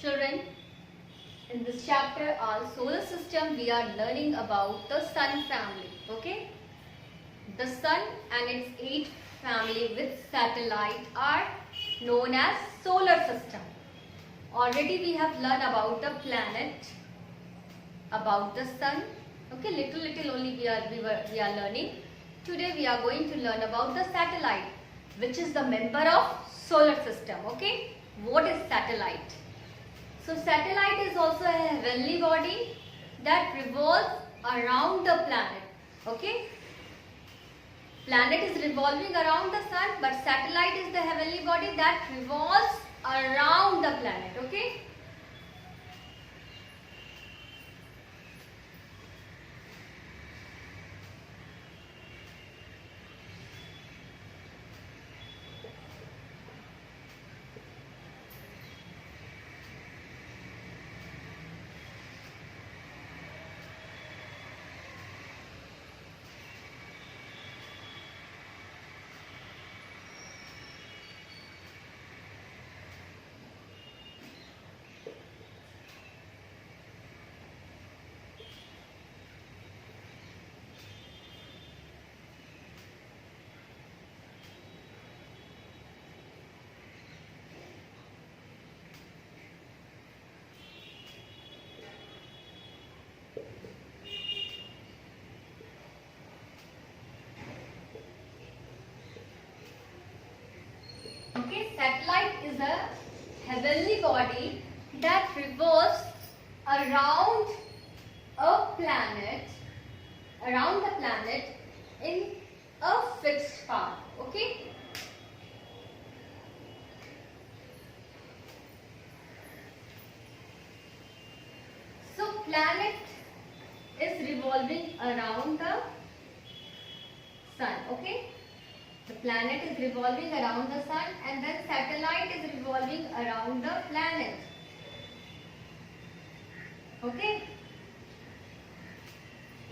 Children, in this chapter, our solar system, we are learning about the Sun family. Okay, the Sun and its 8 family with satellite are known as solar system. Already we have learned about the planet, about the Sun. Okay, little only we are learning. Today we are going to learn about the satellite, which is the member of solar system. Okay, what is satellite? So satellite is also a heavenly body that revolves around the planet. Okay, planet is revolving around the sun, but satellite is the heavenly body that revolves around the planet. Okay. Okay, satellite is a heavenly body that revolves around the planet in a fixed path. Okay. So planet is revolving around the sun. Okay. The planet is revolving around the sun and then satellite is revolving around the planet. Okay.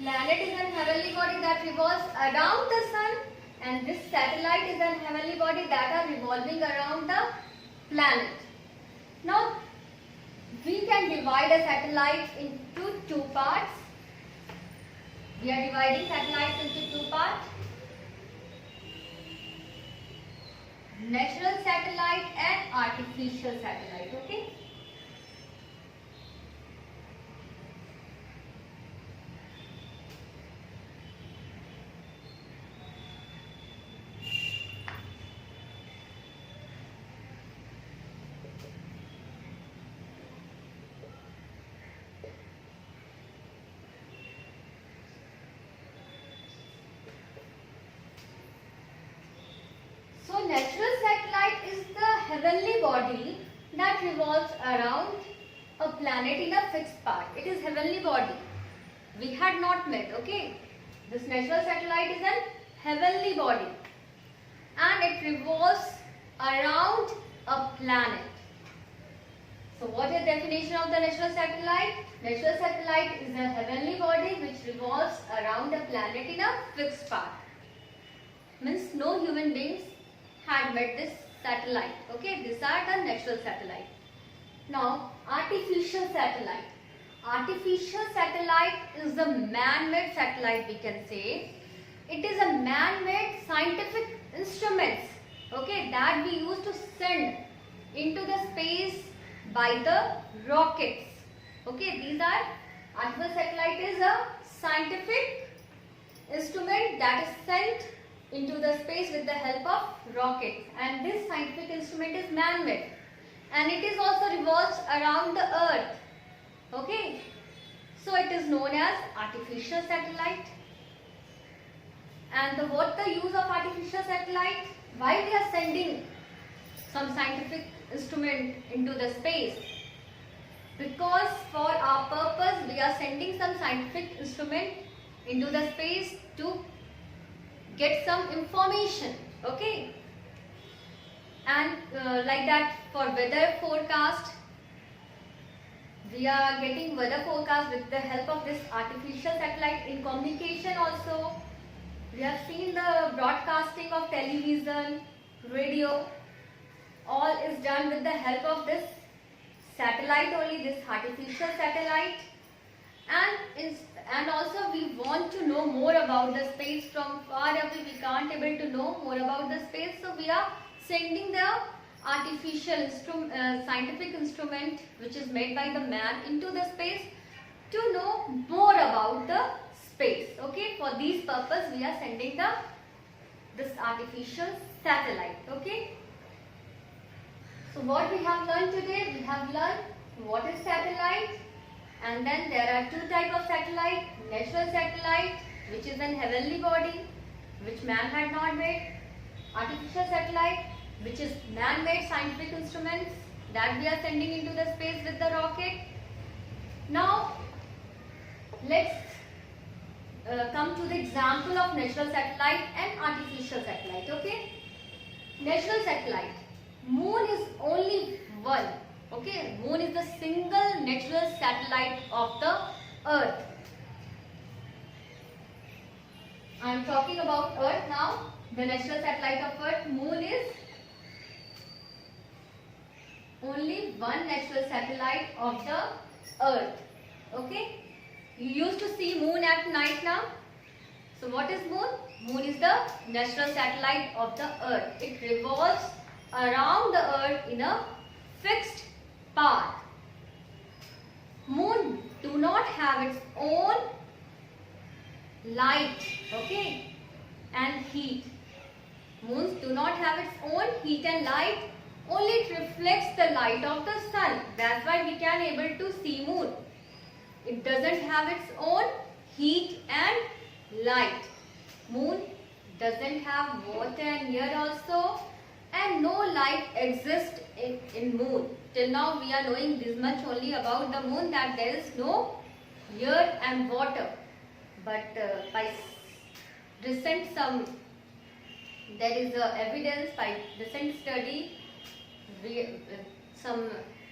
Planet is an heavenly body that revolves around the sun and this satellite is an heavenly body that are revolving around the planet. Now, we can divide a satellite into 2 parts. We are dividing satellites into 2 parts. Natural satellite and artificial satellite. Okay. So natural satellite is the heavenly body that revolves around a planet in a fixed path. It is heavenly body. We had not met. Okay. This natural satellite is an heavenly body and it revolves around a planet. So what is the definition of the natural satellite? Natural satellite is a heavenly body which revolves around a planet in a fixed path. Means no human beings had met this satellite. Okay, these are the natural satellite. Now, artificial satellite. Artificial satellite is the man-made satellite, we can say. It is a man-made scientific instruments, okay, that we use to send into the space by the rockets. Okay, these are artificial satellite is a scientific instrument that is sent into the space with the help of rockets, and this scientific instrument is man-made and it is also revolves around the earth. Okay, so it is known as artificial satellite. And what the use of artificial satellite? Why we are sending some scientific instrument into the space? Because for our purpose we are sending some scientific instrument into the space to get some information. Okay, and like that for weather forecast, we are getting weather forecast with the help of this artificial satellite. In communication also, we have seen the broadcasting of television, radio, all is done with the help of this satellite only, this artificial satellite. And also we want to know more about the space. From far away we can't able to know more about the space, so we are sending the artificial scientific instrument which is made by the man into the space to know more about the space. Okay, for these purpose we are sending this artificial satellite. Okay, so what we have learned today, we have learned what is satellite, and then there are two types of satellite: natural satellite, which is an heavenly body which man had not made; artificial satellite, which is man-made scientific instruments that we are sending into the space with the rocket. Now let's come to the example of natural satellite and artificial satellite. Okay, natural satellite, moon is only one. Okay, moon is the single natural satellite of the earth. I am talking about earth now. The natural satellite of earth, moon, is only one natural satellite of the earth. Okay, you used to see moon at night now. So what is moon? Moon is the natural satellite of the earth. It revolves around the earth in a fixed path. Moon do not have its own light, okay, and heat. Moons do not have its own heat and light. Only it reflects the light of the sun. That's why we can able to see moon. It doesn't have its own heat and light. Moon doesn't have water and air also, and no life exists in moon. Till now we are knowing this much only about the moon, that there is no air and water. But by recent there is evidence by recent study, some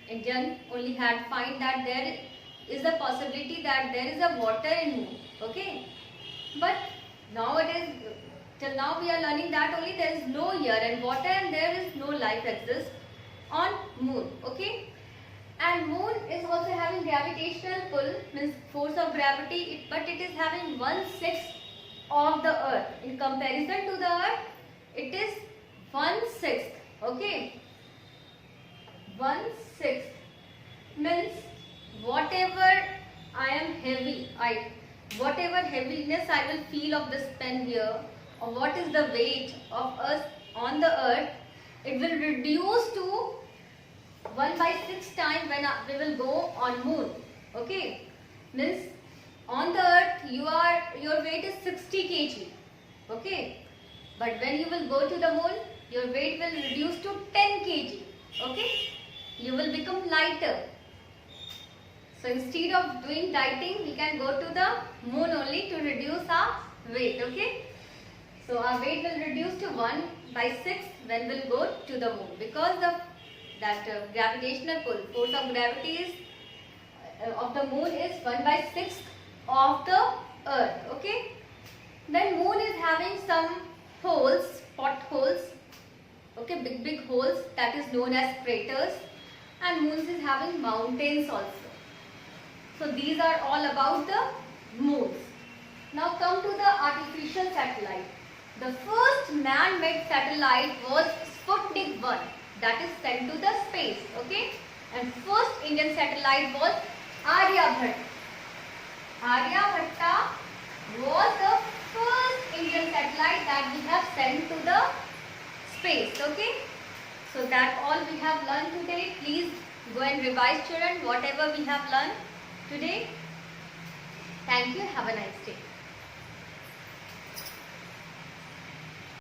Indian only had find that there is a possibility that there is a water in moon. Okay, but nowadays, till now we are learning that only there is no air and water and there is no life exists on moon. Okay, and moon is also having gravitational pull, means force of gravity, but it is having 1/6 of the earth. In comparison to the earth, it is 1/6. Okay, 1/6 means whatever I am heavy, whatever heaviness I will feel of this pen here, or what is the weight of us on the earth, it will reduce to 1/6 time when we will go on moon. Okay, means on the earth your weight is 60 kg. Okay, but when you will go to the moon, your weight will reduce to 10 kg. Okay, you will become lighter. So instead of doing dieting, we can go to the moon only to reduce our weight. Okay, so our weight will reduce to 1/6 when we'll go to the moon, because that gravitational pull, force of gravity is of the moon is 1/6 of the earth. Okay, then moon is having some holes, potholes. Okay, big holes, that is known as craters, and moon is having mountains also. So these are all about the moons. Now come to the artificial satellite. The first man-made satellite was Sputnik 1, that is sent to the space. Okay, and first Indian satellite was Aryabhatta. Aryabhatta was the first Indian satellite that we have sent to the space. Okay, so that all we have learned today. Please go and revise, children, whatever we have learned today. Thank you. Have a nice day.